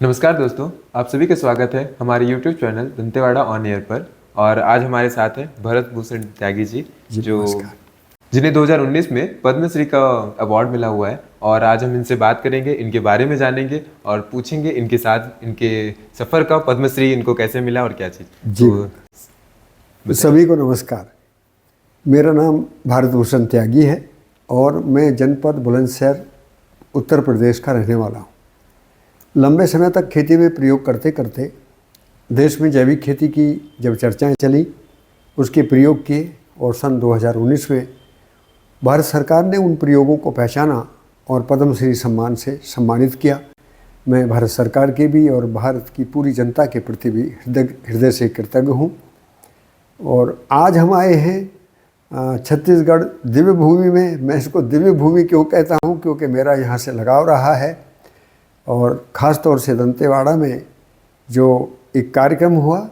नमस्कार दोस्तों, आप सभी का स्वागत है हमारे YouTube channel Dantewada on air पर। और आज हमारे साथ हैं भरत भूषण त्यागी जी, जो नमस्कार। जिन्हें 2019 में पद्मश्री का अवार्ड मिला हुआ है। और आज हम इनसे बात करेंगे, इनके बारे में जानेंगे और पूछेंगे इनके साथ इनके सफ़र का, पद्मश्री इनको कैसे मिला और क्या चीज़। जी सभी को नमस्कार। मेरा नाम भारत भूषण त्यागी है और मैं जनपद बुलंदशहर उत्तर प्रदेश का रहने वाला हूँ। लंबे समय तक खेती में प्रयोग करते करते देश में जैविक खेती की जब चर्चाएं चली, उसके प्रयोग किए और सन 2019 में भारत सरकार ने उन प्रयोगों को पहचाना और पद्मश्री सम्मान से सम्मानित किया। मैं भारत सरकार के भी और भारत की पूरी जनता के प्रति भी हृदय से कृतज्ञ हूँ। और आज हम आए हैं छत्तीसगढ़ दिव्य भूमि में। मैं इसको दिव्य भूमि क्यों कहता हूँ, क्योंकि मेरा यहाँ से लगाव रहा है। और ख़ास तौर से दंतेवाड़ा में जो एक कार्यक्रम हुआ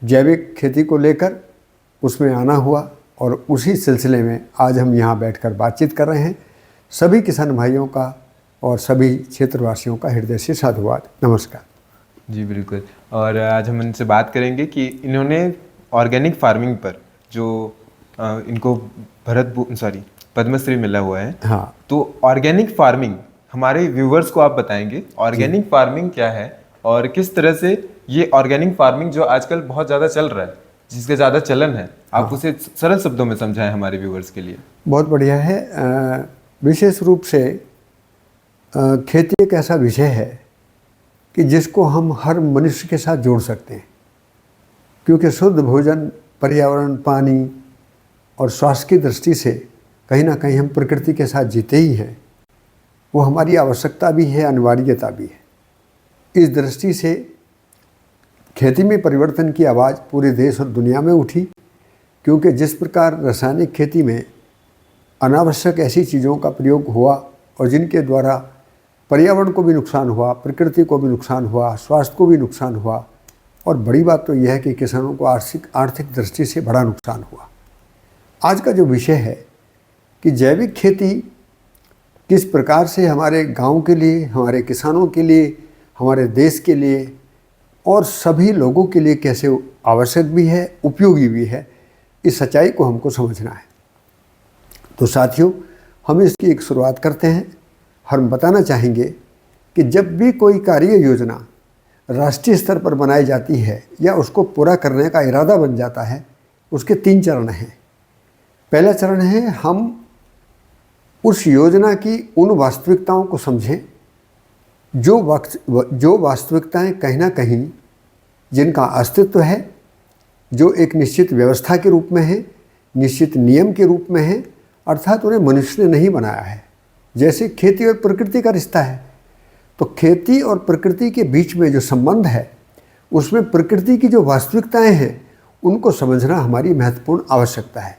जैविक खेती को लेकर, उसमें आना हुआ और उसी सिलसिले में आज हम यहाँ बैठकर बातचीत कर रहे हैं। सभी किसान भाइयों का और सभी क्षेत्रवासियों का हृदय से साधुवाद, नमस्कार। जी बिल्कुल। और आज हम इनसे बात करेंगे कि इन्होंने ऑर्गेनिक फार्मिंग पर जो इनको पद्मश्री मिला हुआ है। हाँ, तो ऑर्गेनिक फार्मिंग हमारे व्यूवर्स को आप बताएंगे ऑर्गेनिक फार्मिंग क्या है और किस तरह से ये ऑर्गेनिक फार्मिंग जो आजकल बहुत ज़्यादा चल रहा है, जिसके ज़्यादा चलन है, आप उसे सरल शब्दों में समझाएं हमारे व्यूवर्स के लिए। बहुत बढ़िया है। विशेष रूप से खेती एक ऐसा विषय है कि जिसको हम हर मनुष्य के साथ जोड़ सकते हैं, क्योंकि शुद्ध भोजन, पर्यावरण, पानी और स्वास्थ्य की दृष्टि से कहीं ना कहीं हम प्रकृति के साथ जीते ही हैं। वो हमारी आवश्यकता भी है, अनिवार्यता भी है। इस दृष्टि से खेती में परिवर्तन की आवाज़ पूरे देश और दुनिया में उठी, क्योंकि जिस प्रकार रासायनिक खेती में अनावश्यक ऐसी चीज़ों का प्रयोग हुआ और जिनके द्वारा पर्यावरण को भी नुकसान हुआ, प्रकृति को भी नुकसान हुआ, स्वास्थ्य को भी नुकसान हुआ, और बड़ी बात तो यह है कि किसानों को आर्थिक दृष्टि से बड़ा नुकसान हुआ। आज का जो विषय है कि जैविक खेती किस प्रकार से हमारे गांव के लिए, हमारे किसानों के लिए, हमारे देश के लिए और सभी लोगों के लिए कैसे आवश्यक भी है, उपयोगी भी है, इस सच्चाई को हमको समझना है। तो साथियों, हम इसकी एक शुरुआत करते हैं। हम बताना चाहेंगे कि जब भी कोई कार्य योजना राष्ट्रीय स्तर पर बनाई जाती है या उसको पूरा करने का इरादा बन जाता है, उसके 3 चरण हैं। पहला चरण है हम उस योजना की उन वास्तविकताओं को समझें जो वास्तविकताएं कहीं ना कहीं जिनका अस्तित्व है, जो एक निश्चित व्यवस्था के रूप में है, निश्चित नियम के रूप में है, अर्थात उन्हें मनुष्य ने नहीं बनाया है। जैसे खेती और प्रकृति का रिश्ता है, तो खेती और प्रकृति के बीच में जो संबंध है, उसमें प्रकृति की जो वास्तविकताएं हैं उनको समझना हमारी महत्वपूर्ण आवश्यकता है।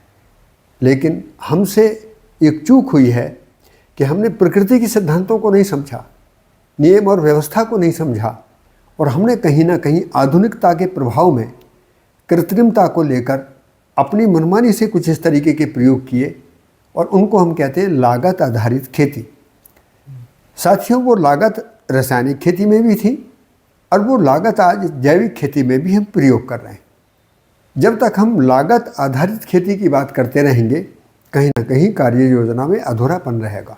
लेकिन हमसे एक चूक हुई है कि हमने प्रकृति के सिद्धांतों को नहीं समझा, नियम और व्यवस्था को नहीं समझा, और हमने कहीं ना कहीं आधुनिकता के प्रभाव में कृत्रिमता को लेकर अपनी मनमानी से कुछ इस तरीके के प्रयोग किए, और उनको हम कहते हैं लागत आधारित खेती। साथियों, वो लागत रासायनिक खेती में भी थी और वो लागत आज जैविक खेती में भी हम प्रयोग कर रहे हैं। जब तक हम लागत आधारित खेती की बात करते रहेंगे, कहीं ना कहीं कार्य योजना में अधूरापन रहेगा।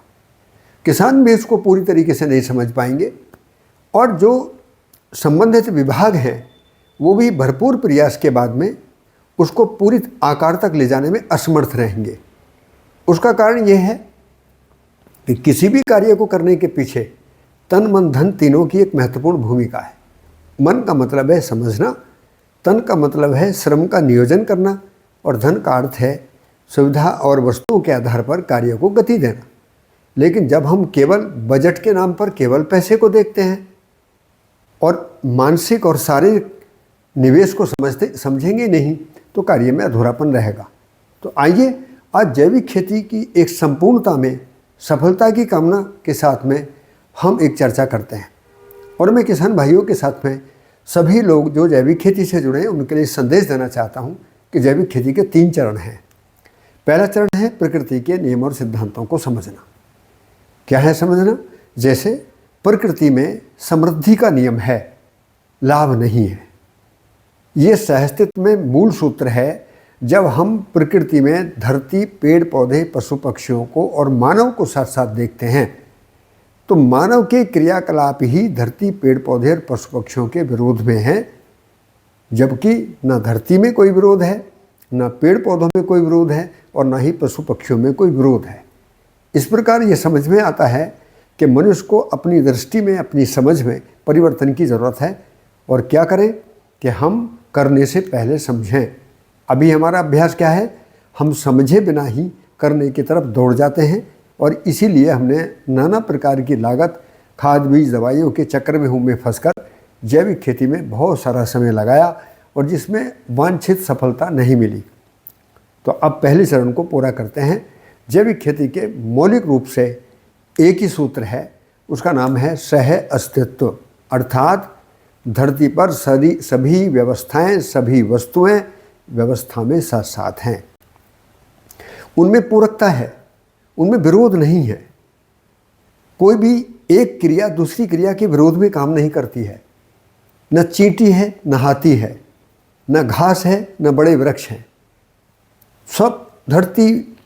किसान भी इसको पूरी तरीके से नहीं समझ पाएंगे और जो संबंधित विभाग हैं वो भी भरपूर प्रयास के बाद में उसको पूरी आकार तक ले जाने में असमर्थ रहेंगे। उसका कारण यह है कि किसी भी कार्य को करने के पीछे तन, मन, धन तीनों की एक महत्वपूर्ण भूमिका है। मन का मतलब है समझना, तन का मतलब है श्रम का नियोजन करना, और धन का अर्थ है सुविधा और वस्तुओं के आधार पर कार्य को गति देना। लेकिन जब हम केवल बजट के नाम पर केवल पैसे को देखते हैं और मानसिक और शारीरिक निवेश को समझेंगे नहीं, तो कार्य में अधूरापन रहेगा। तो आइए आज जैविक खेती की एक संपूर्णता में सफलता की कामना के साथ में हम एक चर्चा करते हैं। और मैं किसान भाइयों के साथ में सभी लोग जो जैविक खेती से जुड़े हैं उनके लिए संदेश देना चाहता हूं कि जैविक खेती के 3 चरण हैं। पहला चरण है प्रकृति के नियम और सिद्धांतों को समझना। क्या है समझना? जैसे प्रकृति में समृद्धि का नियम है, लाभ नहीं है। ये सहअस्तित्व में मूल सूत्र है। जब हम प्रकृति में धरती, पेड़ पौधे, पशु पक्षियों को और मानव को साथ साथ देखते हैं तो मानव के क्रियाकलाप ही धरती, पेड़ पौधे और पशु पक्षियों के विरोध में हैं, जबकि न धरती में कोई विरोध है, न पेड़ पौधों में कोई विरोध है और न ही पशु पक्षियों में कोई विरोध है। इस प्रकार ये समझ में आता है कि मनुष्य को अपनी दृष्टि में, अपनी समझ में परिवर्तन की ज़रूरत है। और क्या करें कि हम करने से पहले समझें। अभी हमारा अभ्यास क्या है, हम समझे बिना ही करने की तरफ दौड़ जाते हैं और इसीलिए हमने नाना प्रकार की लागत, खाद, बीज, दवाइयों के चक्र में फंसकर जैविक खेती में बहुत सारा समय लगाया और जिसमें वांछित सफलता नहीं मिली। तो अब पहले चरण को पूरा करते हैं। जैविक खेती के मौलिक रूप से एक ही सूत्र है, उसका नाम है सह अस्तित्व। अर्थात धरती पर सभी व्यवस्थाएं, सभी वस्तुएं व्यवस्था में साथ साथ हैं, उनमें पूरकता है, उनमें विरोध नहीं है। कोई भी एक क्रिया दूसरी क्रिया के विरोध में काम नहीं करती है। न चींटी है, न हाथी है, न घास है, न बड़े वृक्ष हैं। सब धरती,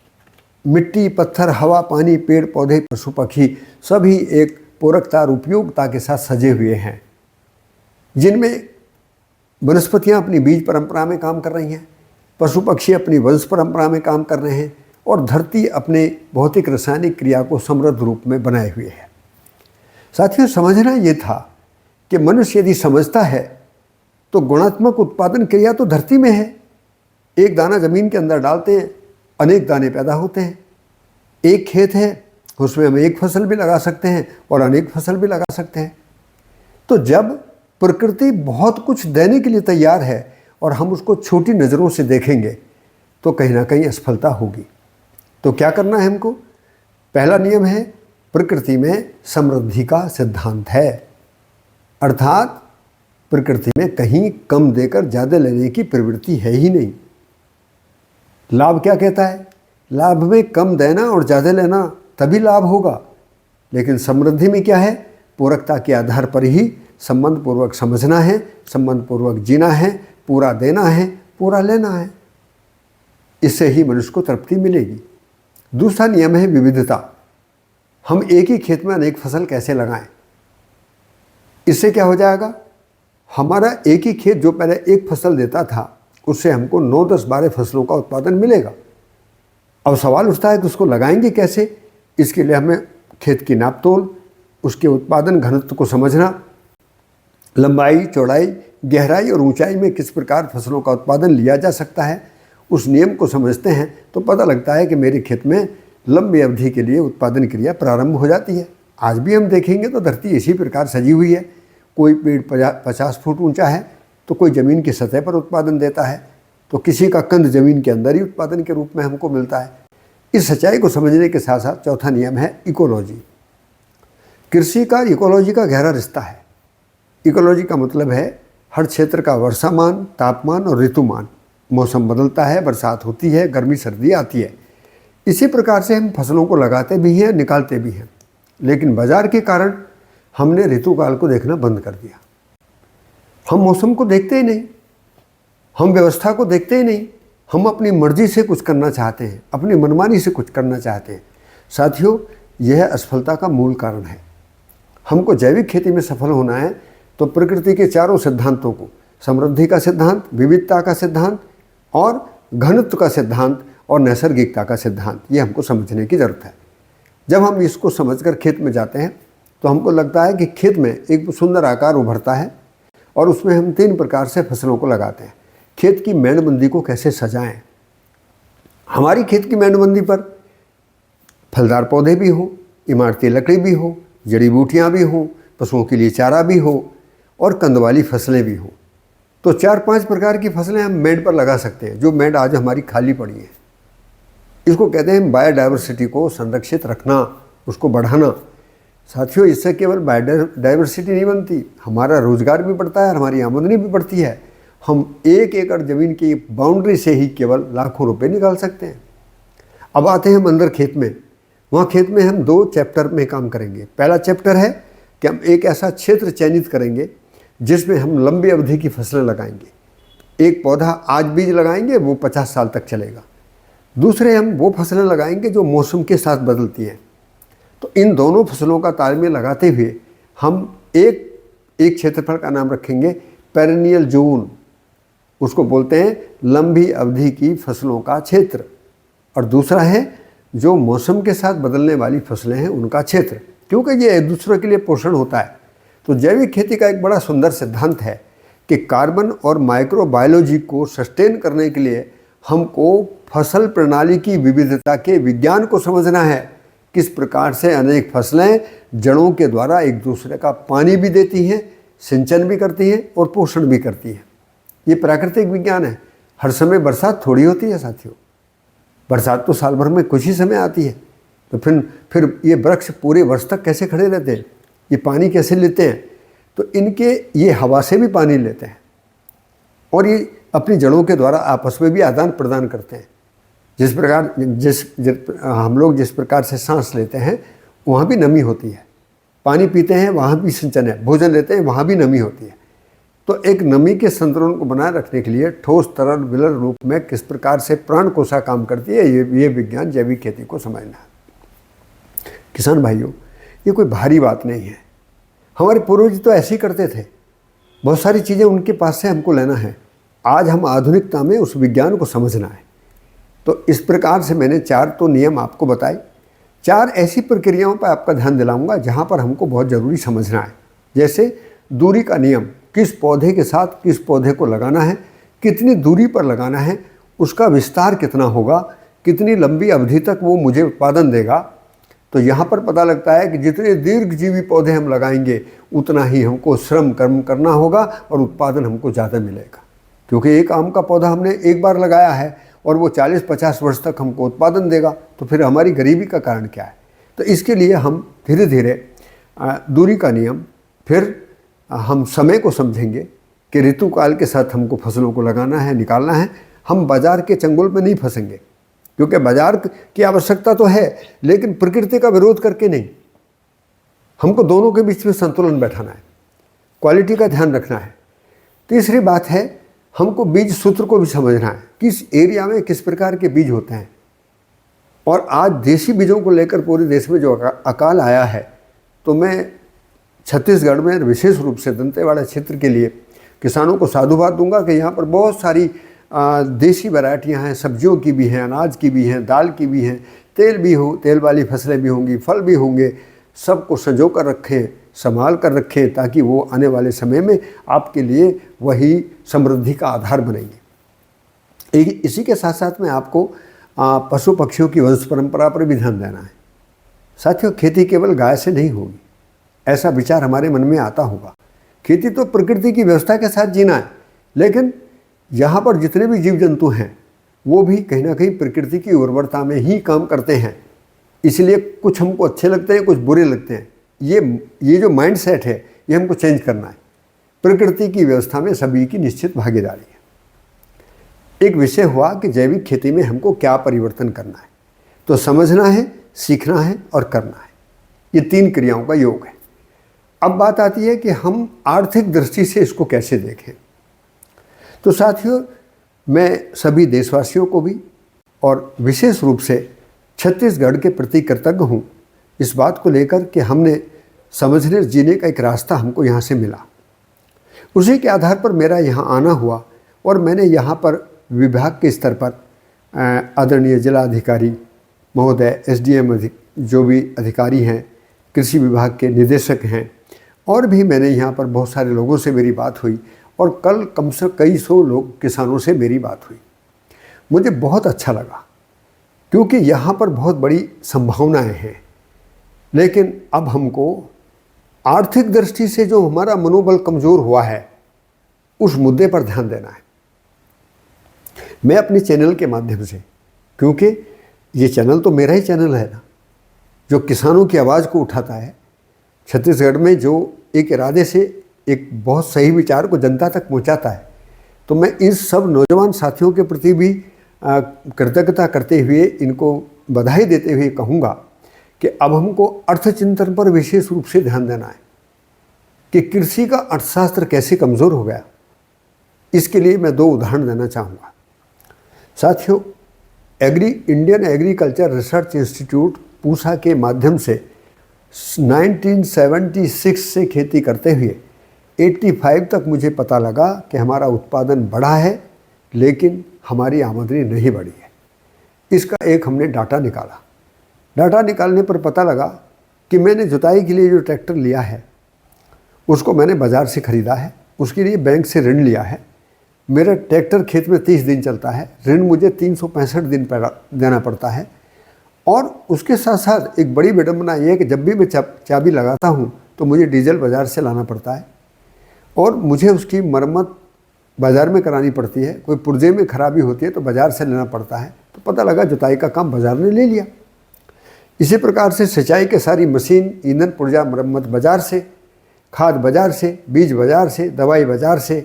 मिट्टी, पत्थर, हवा, पानी, पेड़ पौधे, पशु पक्षी सभी एक पूरकता और उपयोगिता के साथ सजे हुए हैं, जिनमें वनस्पतियाँ अपनी बीज परंपरा में काम कर रही हैं, पशु पक्षी अपनी वंश परंपरा में काम कर रहे हैं और धरती अपने भौतिक रासायनिक क्रिया को समृद्ध रूप में बनाए हुए है। साथियों, समझना ये था कि मनुष्य यदि समझता है तो गुणात्मक उत्पादन क्रिया तो धरती में है। एक दाना जमीन के अंदर डालते हैं, अनेक दाने पैदा होते हैं। एक खेत है, उसमें हम एक फसल भी लगा सकते हैं और अनेक फसल भी लगा सकते हैं। तो जब प्रकृति बहुत कुछ देने के लिए तैयार है और हम उसको छोटी नज़रों से देखेंगे तो कहीं ना कहीं असफलता होगी। तो क्या करना है हमको? पहला नियम है, प्रकृति में समृद्धि का सिद्धांत है। अर्थात प्रकृति में कहीं कम देकर ज़्यादा लेने की प्रवृत्ति है ही नहीं। लाभ क्या कहता है? लाभ में कम देना और ज़्यादा लेना तभी लाभ होगा। लेकिन समृद्धि में क्या है? पूरकता के आधार पर ही संबंध पूर्वक समझना है, संबंध पूर्वक जीना है, पूरा देना है, पूरा लेना है। इससे ही मनुष्य को तृप्ति मिलेगी। दूसरा नियम है विविधता। हम एक ही खेत में अनेक फसल कैसे लगाएं? इससे क्या हो जाएगा? हमारा एक ही खेत जो पहले एक फसल देता था, उससे हमको 9, 10, 12 फसलों का उत्पादन मिलेगा। अब सवाल उठता है कि उसको लगाएंगे कैसे? इसके लिए हमें खेत की नाप तोल, उसके उत्पादन घनत्व को समझना, लंबाई, चौड़ाई, गहराई और ऊंचाई में किस प्रकार फसलों का उत्पादन लिया जा सकता है, उस नियम को समझते हैं तो पता लगता है कि मेरे खेत में लंबी अवधि के लिए उत्पादन क्रिया प्रारंभ हो जाती है। आज भी हम देखेंगे तो धरती इसी प्रकार सजी हुई है। कोई पेड़ 50 फुट ऊंचा है तो कोई ज़मीन की सतह पर उत्पादन देता है, तो किसी का कंद ज़मीन के अंदर ही उत्पादन के रूप में हमको मिलता है। इस सच्चाई को समझने के साथ साथ चौथा नियम है इकोलॉजी। कृषि का इकोलॉजी का गहरा रिश्ता है। इकोलॉजी का मतलब है हर क्षेत्र का वर्षामान, तापमान और ऋतुमान। मौसम बदलता है, बरसात होती है, गर्मी सर्दी आती है। इसी प्रकार से हम फसलों को लगाते भी हैं, निकालते भी हैं। लेकिन बाजार के कारण हमने ऋतुकाल को देखना बंद कर दिया। हम मौसम को देखते ही नहीं, हम व्यवस्था को देखते ही नहीं। हम अपनी मर्जी से कुछ करना चाहते हैं, अपनी मनमानी से कुछ करना चाहते हैं। साथियों, यह असफलता का मूल कारण है। हमको जैविक खेती में सफल होना है तो प्रकृति के चारों सिद्धांतों को, समृद्धि का सिद्धांत, विविधता का सिद्धांत और घनत्व का सिद्धांत और नैसर्गिकता का सिद्धांत, ये हमको समझने की ज़रूरत है। जब हम इसको समझकर खेत में जाते हैं तो हमको लगता है कि खेत में एक सुंदर आकार उभरता है और उसमें हम 3 प्रकार से फसलों को लगाते हैं। खेत की मेड़बंदी को कैसे सजाएं? हमारी खेत की मेड़बंदी पर फलदार पौधे भी हो, इमारती लकड़ी भी हो, जड़ी बूटियाँ भी हों, पशुओं के लिए चारा भी हो और कंद वाली फसलें भी हों। तो 4-5 प्रकार की फसलें हम मेड़ पर लगा सकते हैं, जो मेड़ आज हमारी खाली पड़ी है। इसको कहते हैं बायोडाइवर्सिटी को संरक्षित रखना, उसको बढ़ाना। साथियों, इससे केवल बायोडाइवर्सिटी नहीं बनती, हमारा रोजगार भी बढ़ता है, हमारी आमदनी भी बढ़ती है। हम 1 एकड़ ज़मीन की बाउंड्री से ही केवल लाखों रुपए निकाल सकते हैं। अब आते हैं हम अंदर खेत में। वहाँ खेत में हम 2 चैप्टर में काम करेंगे। पहला चैप्टर है कि हम एक ऐसा क्षेत्र चयनित करेंगे जिसमें हम लंबी अवधि की फसलें लगाएंगे। एक पौधा आज बीज लगाएंगे, वो 50 साल तक चलेगा। दूसरे हम वो फसलें लगाएंगे जो मौसम के साथ बदलती हैं। तो इन दोनों फसलों का तालमेल लगाते हुए हम एक क्षेत्रफल का नाम रखेंगे पेरेनियल जोन, उसको बोलते हैं लंबी अवधि की फसलों का क्षेत्र। और दूसरा है जो मौसम के साथ बदलने वाली फसलें हैं उनका क्षेत्र, क्योंकि ये एक दूसरे के लिए पोषण होता है। तो जैविक खेती का एक बड़ा सुंदर सिद्धांत है कि कार्बन और माइक्रोबायोलॉजी को सस्टेन करने के लिए हमको फसल प्रणाली की विविधता के विज्ञान को समझना है। किस प्रकार से अनेक फसलें जड़ों के द्वारा एक दूसरे का पानी भी देती हैं, सिंचन भी करती हैं और पोषण भी करती हैं। ये प्राकृतिक विज्ञान है। हर समय बरसात थोड़ी होती है साथियों, बरसात तो साल भर में कुछ ही समय आती है। तो फिर ये वृक्ष पूरे वर्ष तक कैसे खड़े रहते हैं, ये पानी कैसे लेते हैं? तो इनके ये हवा से भी पानी लेते हैं और ये अपनी जड़ों के द्वारा आपस में भी आदान प्रदान करते हैं। जिस प्रकार हम लोग जिस प्रकार से सांस लेते हैं वहाँ भी नमी होती है, पानी पीते हैं वहाँ भी सिंचन है, भोजन लेते हैं वहाँ भी नमी होती है। तो एक नमी के संतुलन को बनाए रखने के लिए ठोस तरल विलर रूप में किस प्रकार से प्राण कोशिका काम करती है, ये विज्ञान जैविक खेती को समझना है। किसान भाइयों, ये कोई भारी बात नहीं है। हमारे पूर्वज तो ऐसे ही करते थे, बहुत सारी चीज़ें उनके पास से हमको लेना है। आज हम आधुनिकता में उस विज्ञान को समझना है। तो इस प्रकार से मैंने 4 तो नियम आपको बताए। 4 ऐसी प्रक्रियाओं पर आपका ध्यान दिलाऊंगा जहाँ पर हमको बहुत ज़रूरी समझना है। जैसे दूरी का नियम, किस पौधे के साथ किस पौधे को लगाना है, कितनी दूरी पर लगाना है, उसका विस्तार कितना होगा, कितनी लंबी अवधि तक वो मुझे उत्पादन देगा। तो यहाँ पर पता लगता है कि जितने दीर्घजीवी पौधे हम लगाएंगे उतना ही हमको श्रम कर्म करना होगा और उत्पादन हमको ज़्यादा मिलेगा। क्योंकि एक आम का पौधा हमने एक बार लगाया है और वो 40-50 वर्ष तक हमको उत्पादन देगा, तो फिर हमारी गरीबी का कारण क्या है? तो इसके लिए हम धीरे धीरे दूरी का नियम, फिर हम समय को समझेंगे कि ऋतु काल के साथ हमको फसलों को लगाना है, निकालना है। हम बाज़ार के चंगुल में नहीं फंसेंगे, क्योंकि बाज़ार की आवश्यकता तो है लेकिन प्रकृति का विरोध करके नहीं। हमको दोनों के बीच में संतुलन बैठाना है, क्वालिटी का ध्यान रखना है। तीसरी बात है, हमको बीज सूत्र को भी समझना है, किस एरिया में किस प्रकार के बीज होते हैं। और आज देसी बीजों को लेकर पूरे देश में जो अकाल आया है, तो मैं छत्तीसगढ़ में विशेष रूप से दंतेवाड़ा क्षेत्र के लिए किसानों को साधुवाद दूंगा कि यहाँ पर बहुत सारी देसी वैरायटियाँ हैं, सब्जियों की भी हैं, अनाज की भी हैं, दाल की भी हैं, तेल वाली फसलें भी होंगी, फल भी होंगे। सबको संजो कर रखें, संभाल कर रखें, ताकि वो आने वाले समय में आपके लिए वही समृद्धि का आधार बनेंगे। इसी के साथ साथ में आपको पशु पक्षियों की वंश परंपरा पर भी ध्यान देना है। साथियों, खेती केवल गाय से नहीं होगी, ऐसा विचार हमारे मन में आता होगा। खेती तो प्रकृति की व्यवस्था के साथ जीना है, लेकिन यहाँ पर जितने भी जीव जंतु हैं वो भी कहीं ना कहीं प्रकृति की उर्वरता में ही काम करते हैं। इसलिए कुछ हमको अच्छे लगते हैं, कुछ बुरे लगते हैं। ये जो माइंड सेट है ये हमको चेंज करना है। प्रकृति की व्यवस्था में सभी की निश्चित भागीदारी है। एक विषय हुआ कि जैविक खेती में हमको क्या परिवर्तन करना है, तो समझना है, सीखना है और करना है। ये 3 क्रियाओं का योग है। अब बात आती है कि हम आर्थिक दृष्टि से इसको कैसे देखें। तो साथियों, मैं सभी देशवासियों को भी और विशेष रूप से छत्तीसगढ़ के प्रति कृतज्ञ हूँ इस बात को लेकर कि हमने समझने जीने का एक रास्ता हमको यहाँ से मिला। उसी के आधार पर मेरा यहाँ आना हुआ और मैंने यहाँ पर विभाग के स्तर पर आदरणीय जिलाधिकारी महोदय, SDM जो भी अधिकारी हैं, कृषि विभाग के निदेशक हैं, और भी मैंने यहाँ पर बहुत सारे लोगों से मेरी बात हुई और कल कम से कई 100 लोग किसानों से मेरी बात हुई। मुझे बहुत अच्छा लगा, क्योंकि यहाँ पर बहुत बड़ी संभावनाएं हैं। लेकिन अब हमको आर्थिक दृष्टि से जो हमारा मनोबल कमज़ोर हुआ है उस मुद्दे पर ध्यान देना है। मैं अपने चैनल के माध्यम से, क्योंकि ये चैनल तो मेरा ही चैनल है ना, जो किसानों की आवाज़ को उठाता है, छत्तीसगढ़ में जो एक इरादे से एक बहुत सही विचार को जनता तक पहुंचाता है। तो मैं इन सब नौजवान साथियों के प्रति भी कृतज्ञता करते हुए, इनको बधाई देते हुए कहूँगा कि अब हमको अर्थचिंतन पर विशेष रूप से ध्यान देना है। कि कृषि का अर्थशास्त्र कैसे कमज़ोर हो गया, इसके लिए मैं 2 उदाहरण देना चाहूँगा। साथियों, Indian agriculture research institute Pusa के माध्यम से 1976 से खेती करते हुए 85 तक मुझे पता लगा कि हमारा उत्पादन बढ़ा है, लेकिन हमारी आमदनी नहीं बढ़ी है। इसका एक हमने डाटा निकाला। डाटा निकालने पर पता लगा कि मैंने जुताई के लिए जो ट्रैक्टर लिया है उसको मैंने बाज़ार से ख़रीदा है, उसके लिए बैंक से ऋण लिया है। मेरा ट्रैक्टर खेत में 30 दिन चलता है, ऋण मुझे 365 दिन देना पड़ता है। और उसके साथ साथ एक बड़ी विडंबना ये है कि जब भी मैं चाबी लगाता हूँ तो मुझे डीजल बाज़ार से लाना पड़ता है और मुझे उसकी मरम्मत बाज़ार में करानी पड़ती है। कोई पुर्जे में खराबी होती है तो बाज़ार से लेना पड़ता है। तो पता लगा जुताई का काम बाज़ार ने ले लिया। इसी प्रकार से सिंचाई के सारी मशीन, ईंधन, पुर्जा, मरम्मत बाज़ार से, खाद बाज़ार से, बीज बाज़ार से, दवाई बाज़ार से।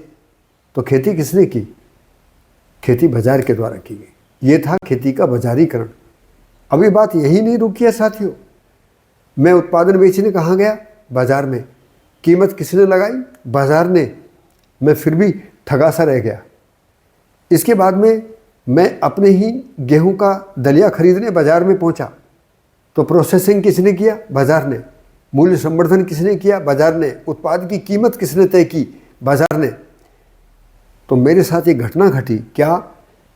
तो खेती किसने की? खेती बाज़ार के द्वारा की गई। ये था खेती का बाज़ारीकरण। अभी बात यही नहीं रुकी है साथियों। मैं उत्पादन बेचने कहाँ गया? बाज़ार में। कीमत किसने लगाई? बाज़ार ने। मैं फिर भी ठगा सा रह गया। इसके बाद में मैं अपने ही गेहूं का दलिया खरीदने बाज़ार में पहुंचा तो प्रोसेसिंग किसने किया? बाज़ार ने। मूल्य संवर्धन किसने किया? बाज़ार ने। उत्पाद की कीमत किसने तय की? बाज़ार ने। तो मेरे साथ ये घटना घटी क्या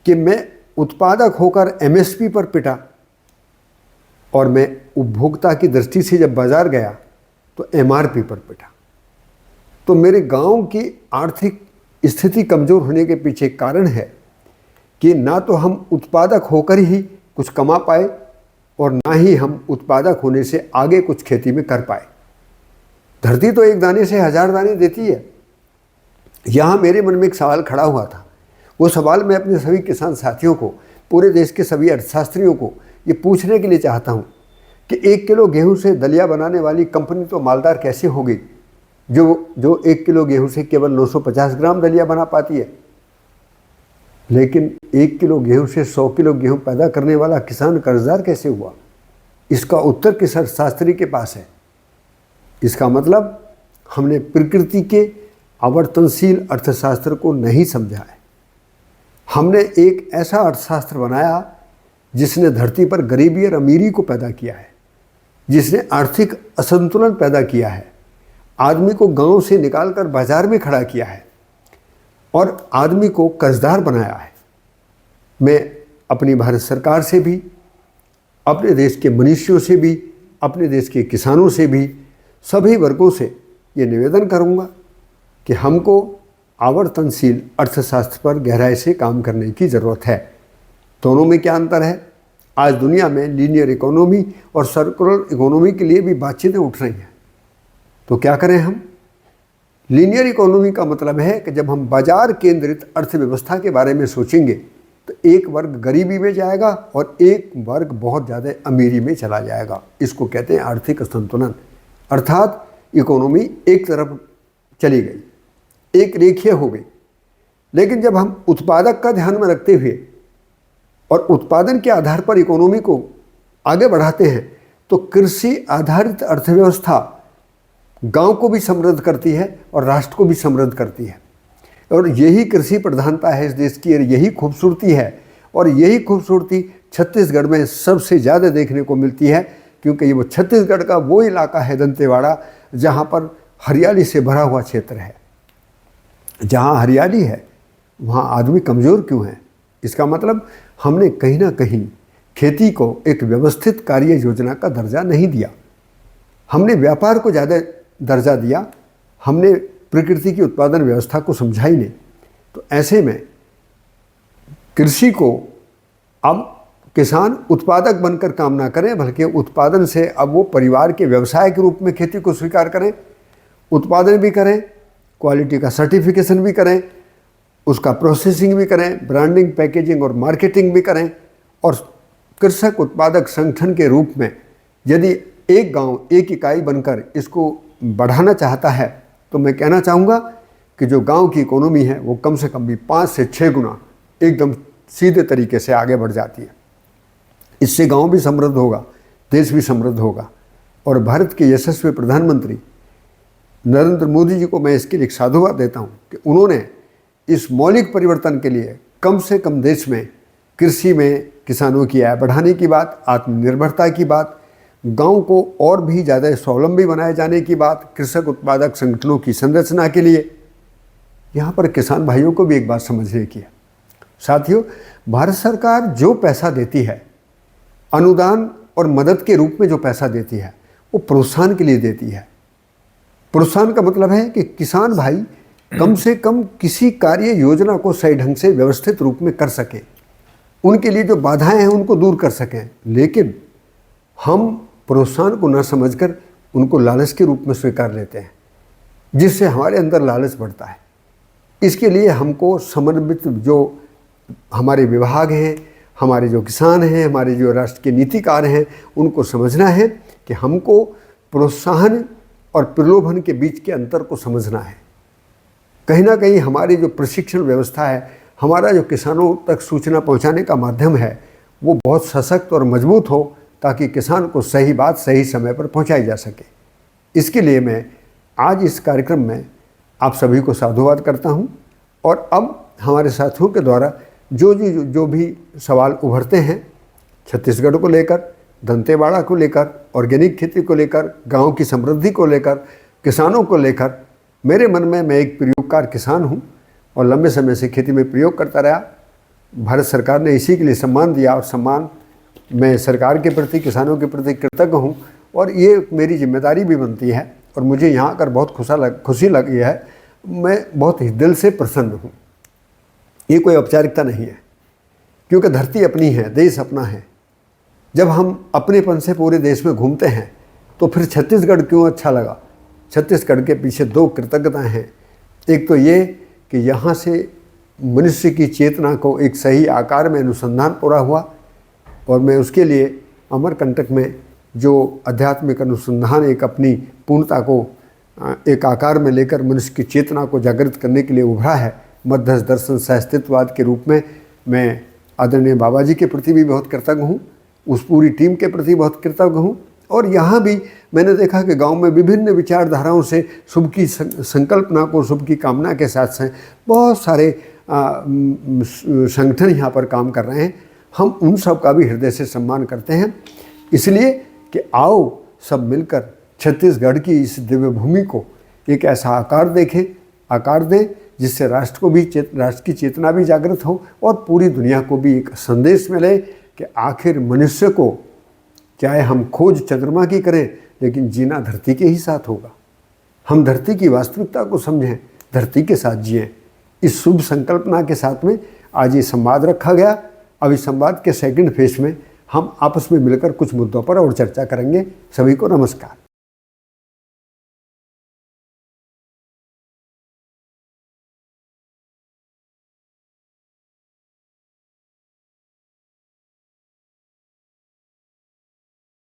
कि मैं उत्पादक होकर एमएसपी पर पिटा और मैं उपभोक्ता की दृष्टि से जब बाज़ार गया तो एमआरपी पर पिटा। तो मेरे गांव की आर्थिक स्थिति कमज़ोर होने के पीछे कारण है कि ना तो हम उत्पादक होकर ही कुछ कमा पाए और ना ही हम उत्पादक होने से आगे कुछ खेती में कर पाए। धरती तो एक दाने से 1000 दाने देती है। यहाँ मेरे मन में एक सवाल खड़ा हुआ था। वो सवाल मैं अपने सभी किसान साथियों को, पूरे देश के सभी अर्थशास्त्रियों को ये पूछने के लिए चाहता हूँ कि 1 किलो गेहूं से दलिया बनाने वाली कंपनी तो मालदार कैसे हो गई जो 1 किलो गेहूं से केवल 950 ग्राम दलिया बना पाती है, लेकिन 1 किलो गेहूं से 100 किलो गेहूं पैदा करने वाला किसान कर्जदार कैसे हुआ? इसका उत्तर किस अर्थशास्त्री के पास है? इसका मतलब हमने प्रकृति के आवर्तनशील अर्थशास्त्र को नहीं समझा है। हमने एक ऐसा अर्थशास्त्र बनाया जिसने धरती पर गरीबी और अमीरी को पैदा किया है, जिसने आर्थिक असंतुलन पैदा किया है, आदमी को गांव से निकालकर बाजार में खड़ा किया है और आदमी को कर्जदार बनाया है। मैं अपनी भारत सरकार से भी, अपने देश के मनुष्यों से भी, अपने देश के किसानों से भी, सभी वर्गों से ये निवेदन करूंगा कि हमको आवर्तनशील अर्थशास्त्र पर गहराई से काम करने की ज़रूरत है। दोनों में क्या अंतर है? आज दुनिया में लीनियर इकोनॉमी और सर्कुलर इकोनॉमी के लिए भी बातचीतें उठ रही हैं। तो क्या करें हम? लीनियर इकोनॉमी का मतलब है कि जब हम बाजार केंद्रित अर्थव्यवस्था के बारे में सोचेंगे तो एक वर्ग गरीबी में जाएगा और एक वर्ग बहुत ज़्यादा अमीरी में चला जाएगा। इसको कहते हैं आर्थिक असंतुलन। अर्थात इकोनॉमी एक तरफ चली गई, एक रेखीय हो गई। लेकिन जब हम उत्पादक का ध्यान में रखते हुए और उत्पादन के आधार पर इकोनॉमी को आगे बढ़ाते हैं तो कृषि आधारित अर्थव्यवस्था गांव को भी समृद्ध करती है और राष्ट्र को भी समृद्ध करती है। और यही कृषि प्रधानता है इस देश की, और यही खूबसूरती है। और यही खूबसूरती छत्तीसगढ़ में सबसे ज़्यादा देखने को मिलती है, क्योंकि ये वो छत्तीसगढ़ का वो इलाका है दंतेवाड़ा जहाँ पर हरियाली से भरा हुआ क्षेत्र है। जहाँ हरियाली है वहाँ आदमी कमज़ोर क्यों है? इसका मतलब हमने कहीं ना कहीं खेती को एक व्यवस्थित कार्य योजना का दर्जा नहीं दिया। हमने व्यापार को ज़्यादा दर्जा दिया, हमने प्रकृति की उत्पादन व्यवस्था को समझा ही नहीं। तो ऐसे में कृषि को अब किसान उत्पादक बनकर काम ना करें, बल्कि उत्पादन से अब वो परिवार के व्यवसाय के रूप में खेती को स्वीकार करें, उत्पादन भी करें, क्वालिटी का सर्टिफिकेशन भी करें, उसका प्रोसेसिंग भी करें, ब्रांडिंग, पैकेजिंग और मार्केटिंग भी करें। और कृषक उत्पादक संगठन के रूप में यदि एक गांव, एक इकाई बनकर इसको बढ़ाना चाहता है तो मैं कहना चाहूँगा कि जो गांव की इकोनॉमी है वो कम से कम भी 5 से 6 गुना एकदम सीधे तरीके से आगे बढ़ जाती है। इससे गांव भी समृद्ध होगा, देश भी समृद्ध होगा। और भारत के यशस्वी प्रधानमंत्री नरेंद्र मोदी जी को मैं इसके लिए साधुवाद देता हूँ कि उन्होंने इस मौलिक परिवर्तन के लिए कम से कम देश में कृषि में किसानों की आय बढ़ाने की बात, आत्मनिर्भरता की बात, गांव को और भी ज़्यादा स्वावलंबी बनाए जाने की बात, कृषक उत्पादक संगठनों की संरचना के लिए, यहाँ पर किसान भाइयों को भी एक बात समझने की है। साथियों, भारत सरकार जो पैसा देती है, अनुदान और मदद के रूप में जो पैसा देती है, वो प्रोत्साहन के लिए देती है। प्रोत्साहन का मतलब है कि किसान भाई कम से कम किसी कार्य योजना को सही ढंग से व्यवस्थित रूप में कर सके, उनके लिए जो बाधाएं हैं उनको दूर कर सकें। लेकिन हम प्रोत्साहन को न समझकर उनको लालच के रूप में स्वीकार लेते हैं, जिससे हमारे अंदर लालच बढ़ता है। इसके लिए हमको समन्वित जो हमारे विभाग हैं, हमारे जो किसान हैं, हमारे जो राष्ट्र के नीतिकार हैं, उनको समझना है कि हमको प्रोत्साहन और प्रलोभन के बीच के अंतर को समझना है। कहीं ना कहीं हमारी जो प्रशिक्षण व्यवस्था है, हमारा जो किसानों तक सूचना पहुंचाने का माध्यम है, वो बहुत सशक्त और मजबूत हो, ताकि किसान को सही बात सही समय पर पहुंचाई जा सके। इसके लिए मैं आज इस कार्यक्रम में आप सभी को साधुवाद करता हूं। और अब हमारे साथियों के द्वारा जो भी सवाल उभरते हैं, छत्तीसगढ़ को लेकर, दंतेवाड़ा को लेकर, ऑर्गेनिक खेती को लेकर, गांव की समृद्धि को लेकर, किसानों को लेकर, मेरे मन में, मैं एक प्रयोगकार किसान हूं और लंबे समय से खेती में प्रयोग करता रहा। भारत सरकार ने इसी के लिए सम्मान दिया और सम्मान मैं सरकार के प्रति, किसानों के प्रति कृतज्ञ हूं और ये मेरी जिम्मेदारी भी बनती है। और मुझे यहाँ आकर बहुत खुशी लगी है। मैं बहुत ही दिल से प्रसन्न हूँ। ये कोई औपचारिकता नहीं है, क्योंकि धरती अपनी है, देश अपना है। जब हम अपनेपन से पूरे देश में घूमते हैं तो फिर छत्तीसगढ़ क्यों अच्छा लगा। छत्तीसगढ़ के पीछे दो कृतज्ञताएं हैं। एक तो ये कि यहाँ से मनुष्य की चेतना को एक सही आकार में अनुसंधान पूरा हुआ, और मैं उसके लिए अमरकंटक में जो आध्यात्मिक अनुसंधान एक अपनी पूर्णता को एक आकार में लेकर मनुष्य की चेतना को जागृत करने के लिए उभरा है, मध्यस्थ दर्शन सहअस्तित्ववाद के रूप में, मैं आदरणीय बाबा जी के प्रति भी बहुत कृतज्ञ हूँ, उस पूरी टीम के प्रति बहुत कृतज्ञ हूँ। और यहाँ भी मैंने देखा कि गांव में विभिन्न विचारधाराओं से शुभ की संकल्पना को, शुभ की कामना के साथ साथ बहुत सारे संगठन यहाँ पर काम कर रहे हैं। हम उन सब का भी हृदय से सम्मान करते हैं, इसलिए कि आओ सब मिलकर छत्तीसगढ़ की इस दिव्य भूमि को एक ऐसा आकार दें जिससे राष्ट्र की चेतना भी जागृत हो और पूरी दुनिया को भी एक संदेश मिले कि आखिर मनुष्य को, चाहे हम खोज चंद्रमा की करें, लेकिन जीना धरती के ही साथ होगा। हम धरती की वास्तविकता को समझें, धरती के साथ जिएं। इस शुभ संकल्पना के साथ में आज ये संवाद रखा गया। अब इस संवाद के सेकंड फेज में हम आपस में मिलकर कुछ मुद्दों पर और चर्चा करेंगे। सभी को नमस्कार।